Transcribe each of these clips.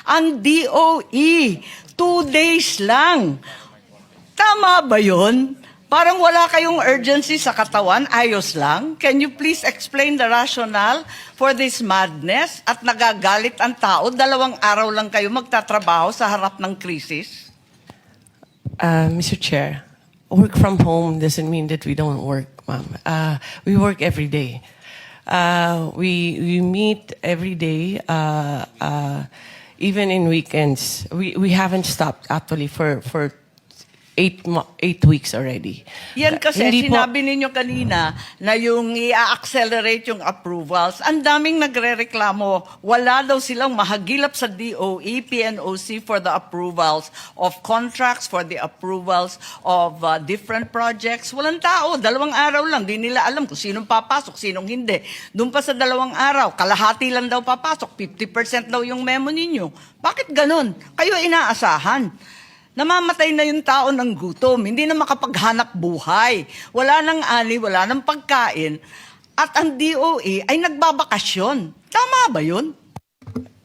Ang DOE, 2 days lang. Tama ba yun? Parang wala kayong urgency sa katawan, ayos lang. Can you please explain the rationale for this madness? At nagagalit ang tao, 2 araw lang kayo magtatrabaho sa harap ng krisis? Mr. Chair, work from home doesn't mean that we don't work, ma'am. We work every day. We meet every day, even in weekends. We haven't stopped actually for 8 weeks already. Yan kasi Hindi po- sinabi ninyo kanina na yung i-accelerate yung approvals. Ang daming nagre-reklamo. Wala daw silang mahagilap sa DOE, PNOC for the approvals of contracts, for the approvals of different projects. Walang tao. 2 araw lang. Di nila alam kung sinong papasok, sinong hindi. Doon pa sa 2 araw, kalahati lang daw papasok. 50% daw yung memo ninyo. Bakit ganun? Kayo inaasahan. Namamatay na yung tao ng gutom, hindi na makapaghanap buhay. Wala nang ani, wala nang pagkain. At ang DOE ay nagbabakasyon. Tama ba yun?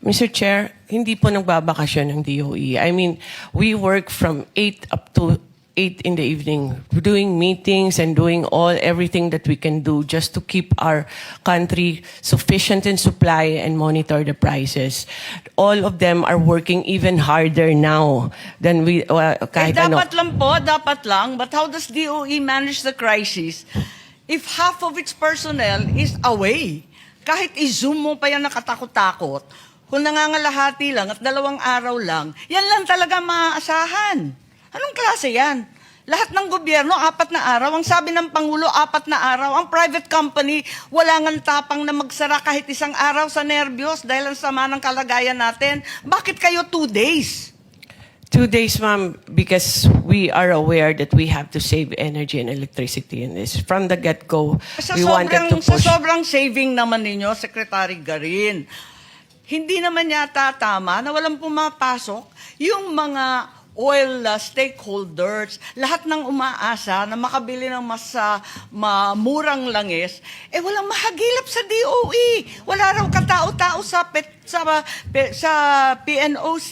Mr. Chair, hindi po nagbabakasyon ng DOE. I mean, we work from 8 up to 8 in the evening, doing meetings and doing everything that we can do just to keep our country sufficient in supply and monitor the prices. All of them are working even harder now than we kahit dapat lang po, dapat lang. But how does DOE manage the crisis if half of its personnel is away? Kahit i-zoom mo pa yan nakatakot-takot, kung nangangalahati lang at 2 araw lang, yan lang talaga maaasahan. Anong klase yan? Lahat ng gobyerno, 4 na araw. Ang sabi ng Pangulo, 4 na araw. Ang private company, wala ngang tapang na magsara kahit 1 araw sa nervyos dahil ang sama ng kalagayan natin. Bakit kayo 2 days? 2 days, ma'am, because we are aware that we have to save energy and electricity in this. From the get-go, we wanted to push. Sa sobrang saving naman ninyo, Secretary Garin, hindi naman yata tama na walang pumapasok yung mga oil stakeholders, lahat ng umaasa na makabili ng mas murang langis, walang mahagilap sa DOE. Wala raw katao-tao sa PNOC.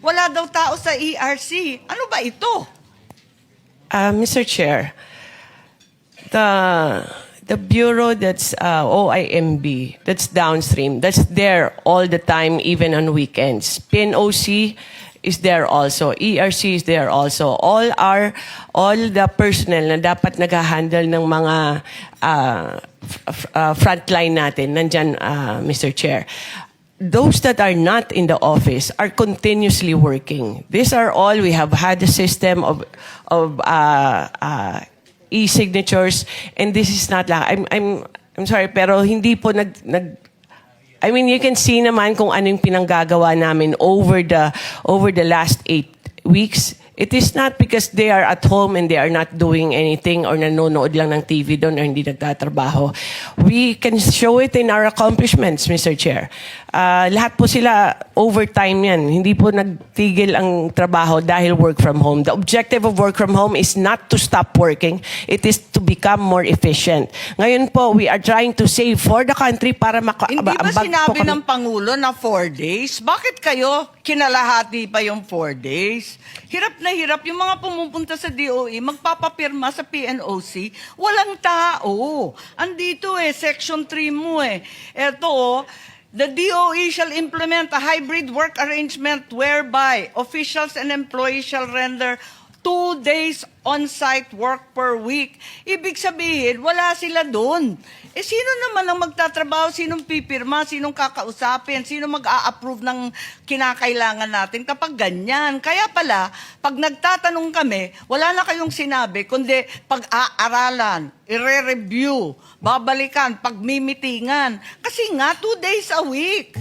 Wala daw tao sa ERC. Ano ba ito? Mr. Chair, the bureau that's OIMB, that's downstream, that's there all the time, even on weekends. PNOC is there also. ERC is there also. All the personnel na dapat nag-handle ng mga frontline natin, nandyan, Mr. Chair. Those that are not in the office are continuously working. These are all, we have had a system of e-signatures, and this is not lang. I'm sorry, pero hindi po I mean, you can see naman kung anong pinanggagawa namin over the last 8 weeks. It is not because they are at home and they are not doing anything or nanonood lang ng TV doon or hindi nagtatrabaho. We can show it in our accomplishments, Mr. Chair. Lahat po sila overtime yan. Hindi po nagtigil ang trabaho dahil work from home. The objective of work from home is not to stop working. It is to become more efficient. Ngayon po, we are trying to save for the country para Hindi ba sinabi ng Pangulo na 4 days? Bakit kayo kinalahati pa yung 4 days? Hirap na hirap. Yung mga pumupunta sa DOE, magpapapirma sa PNOC, walang tao. Andito Section 3 mo Eto the DOE shall implement a hybrid work arrangement whereby officials and employees shall render 2 days on-site work per week. Ibig sabihin, wala sila doon. Sino naman ang magtatrabaho? Sinong pipirma? Sinong kakausapin? Sino mag-a-approve ng kinakailangan natin kapag ganyan? Kaya pala, pag nagtatanong kami, wala na kayong sinabi, kundi pag-aaralan, ire-review, babalikan, pagmimitingan. Kasi nga, 2 days a week.